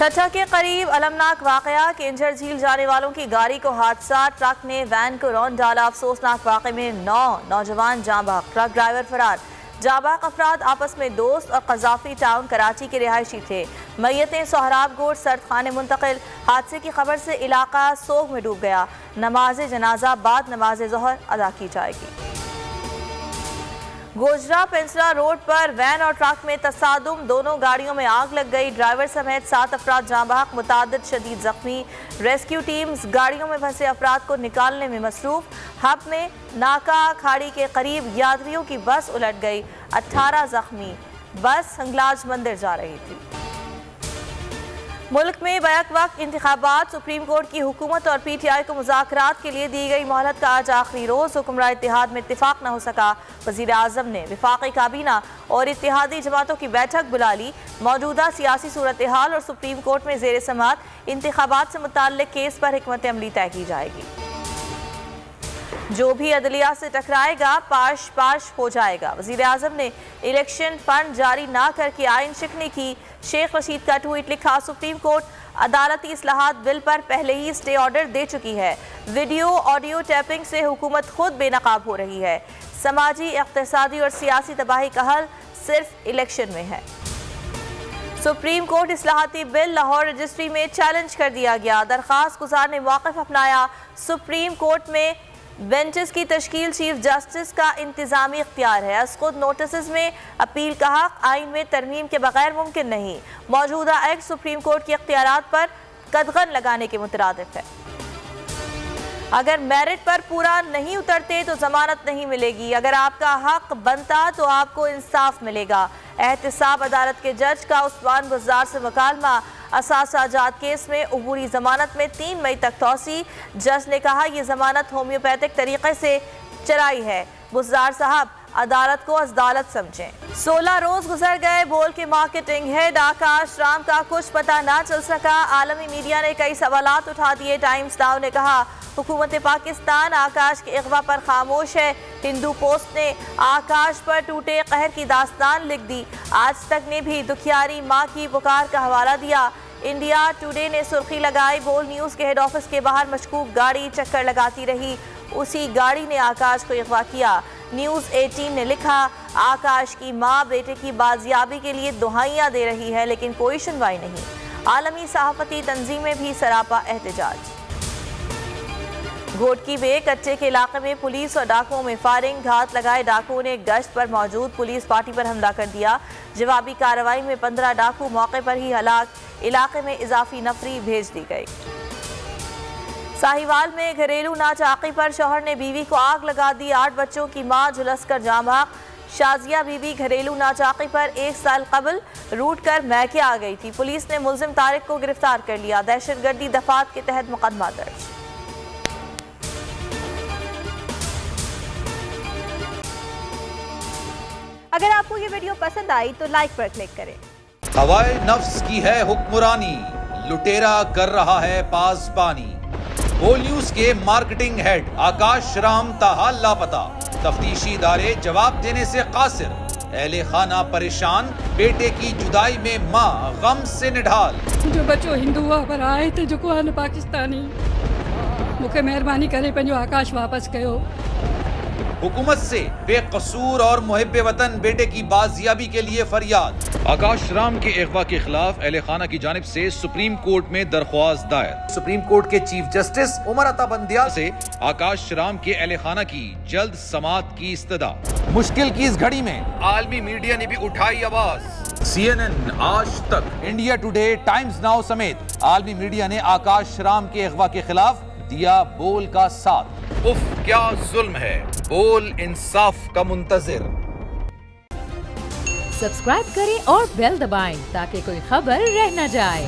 ठट्ठा के करीब अलमनाक वाकया, केंझर झील जाने वालों की गाड़ी को हादसा, ट्रक ने वैन को रौंद डाला। अफसोसनाक वाकये में 9 नौजवान जाँ बहक, ट्रक ड्राइवर फरार। जाँ बहक अफराद आपस में दोस्त और कजाफी टाउन कराची के रिहायशी थे। मैयतें सोहराब गोड सर्द खाने मुंतकिल। हादसे की खबर से इलाका सोग में डूब गया। नमाज जनाजा बाद नमाज ज़ोहर अदा की जाएगी। गोजरा पेंसरा रोड पर वैन और ट्रक में तसादुम, दोनों गाड़ियों में आग लग गई। ड्राइवर समेत 7 अफराद जाँ बहक, मुतादिद शदीद जख्मी। रेस्क्यू टीम्स गाड़ियों में फंसे अफराद को निकालने में मसरूफ। हब में नाका खाड़ी के करीब यात्रियों की बस उलट गई, 18 जख्मी। बस हंगलाज मंदिर जा रही थी। मुल्क में बैक वक्त इंतखाबात, सुप्रीम कोर्ट की हुकूमत और PTI को मुज़ाकरात के लिए दी गई मोहलत का आज आखिरी रोज। हुक्मरान इत्तेहाद में इत्तेफाक न हो सका। वज़ीर आज़म ने वफाकी काबीना और इत्तेहादी जमातों की बैठक बुला ली। मौजूदा सियासी सूरत हाल और सुप्रीम कोर्ट में ज़ेर समाअत इंतखाबात से मुताल्लिक केस पर हिकमत अमली तय की जाएगी। जो भी अदलिया से टकराएगा पाश पाश हो जाएगा। वज़ीर आज़म ने इलेक्शन फंड जारी ना करके आइन शिकने की। शेख रशीद का ट्वीट लिखा, सुप्रीम कोर्ट अदालती इस्लाहात बिल पर पहले ही स्टे ऑर्डर दे चुकी है। वीडियो ऑडियो टैपिंग से हुकूमत खुद बेनकाब हो रही है। समाजी, इक़्तिसादी और सियासी तबाही का हल सिर्फ इलेक्शन में है। सुप्रीम कोर्ट इस्लाहाती बिल लाहौर रजिस्ट्री में चैलेंज कर दिया गया। दरख्वास्त गुजार ने मौक़िफ़ अपनाया। सुप्रीम कोर्ट में बेंचेस की तश्कील चीफ जस्टिस का इंतजामी इख्तियार है। अस्कुद नोटिस में अपील का हक आइन में तरमीम के बगैर मुमकिन नहीं। मौजूदा एक्ट सुप्रीम कोर्ट के इख्तियारात पर कदगन लगाने के मुतरादिफ है। अगर मेरिट पर पूरा नहीं उतरते तो जमानत नहीं मिलेगी। अगर आपका हक बनता तो आपको इंसाफ मिलेगा। एहतिसाब अदालत के जज का उस्मान बुज़दार से मुकालमा। असासाजात केस में अबूरी जमानत में 3 मई तक तौसी। जज ने कहा यह जमानत होम्योपैथिक तरीके से चलाई है। बुज़दार साहब अदालत को अदालत समझें। 16 रोज गुजर गए। बोल के मार्केटिंग हेड आकाश राम का कुछ पता ना चल सका। आलमी मीडिया ने कई सवालात उठा दिए। टाइम्स नाउ ने कहा हुकूमत पाकिस्तान आकाश के अगवा पर खामोश है। हिंदू पोस्ट ने आकाश पर टूटे कहर की दास्तान लिख दी। आज तक ने भी दुखियारी माँ की पुकार का हवाला दिया। इंडिया टुडे ने सुर्खी लगाई, बोल न्यूज़ के हेड ऑफिस के बाहर मशकूक गाड़ी चक्कर लगाती रही, उसी गाड़ी ने आकाश को अगवा किया। न्यूज़ 18 ने लिखा आकाश की माँ बेटे की बाजियाबी के लिए दुहाइयाँ दे रही है लेकिन कोई सुनवाई नहीं। आलमी सहाफ़ती तंजीमें भी सरापा एहतजाज। घोटकी में कच्चे के इलाके में पुलिस और डाकुओं में फायरिंग। घात लगाए डाकुओं ने गश्त पर मौजूद पुलिस पार्टी पर हमला कर दिया। जवाबी कार्रवाई में 15 डाकू मौके पर ही हलाक। इलाके में इजाफी नफरी भेज दी गई। साहिवाल में घरेलू नाचाकी पर शौहर ने बीवी को आग लगा दी। 8 बच्चों की मां झुलसकर जाँ बहक। शाजिया बीवी घरेलू नाचाकी पर 1 साल कबल रूट कर मैके आ गई थी। पुलिस ने मुलजिम तारिक को गिरफ्तार कर लिया। दहशतगर्दी दफात के तहत मुकदमा दर्ज। अगर आपको ये वीडियो पसंद आई तो लाइक पर क्लिक करें। हवाए नफ्स की है हुक्मरानी, लुटेरा कर रहा है पासबानी। बोल न्यूज के मार्केटिंग हेड आकाश राम ताहा लापता। तफ्तीशी इदारे जवाब देने से कासिर। अहले खाना परेशान, बेटे की जुदाई में माँ गम से निढाल। जो बच्चो हिंदू पर आए थे जो को पाकिस्तानी, मुझे मेहरबानी करे पंहिंजो आकाश वापस कयो। हुकूमत से बेकसूर और मुहिब्बे वतन बेटे की बाजियाबी के लिए फरियाद। आकाश राम के अगवा के खिलाफ अहले खाना की जानिब से सुप्रीम कोर्ट में दरख्वास्त दायर। सुप्रीम कोर्ट के चीफ जस्टिस उमर अता बंदियाल से आकाश राम के अहले खाना की जल्द समाअत की इस्तदा। मुश्किल की इस घड़ी में आलमी मीडिया ने भी उठाई आवाज। CNN, आज तक, इंडिया टुडे, टाइम्स नाउ समेत आलमी मीडिया ने आकाश राम के अगवा के खिलाफ दिया बोल का साथ। उफ क्या जुल्म है, बोल इंसाफ का मुंतजिर। सब्सक्राइब करें और बेल दबाएं ताकि कोई खबर रह न जाए।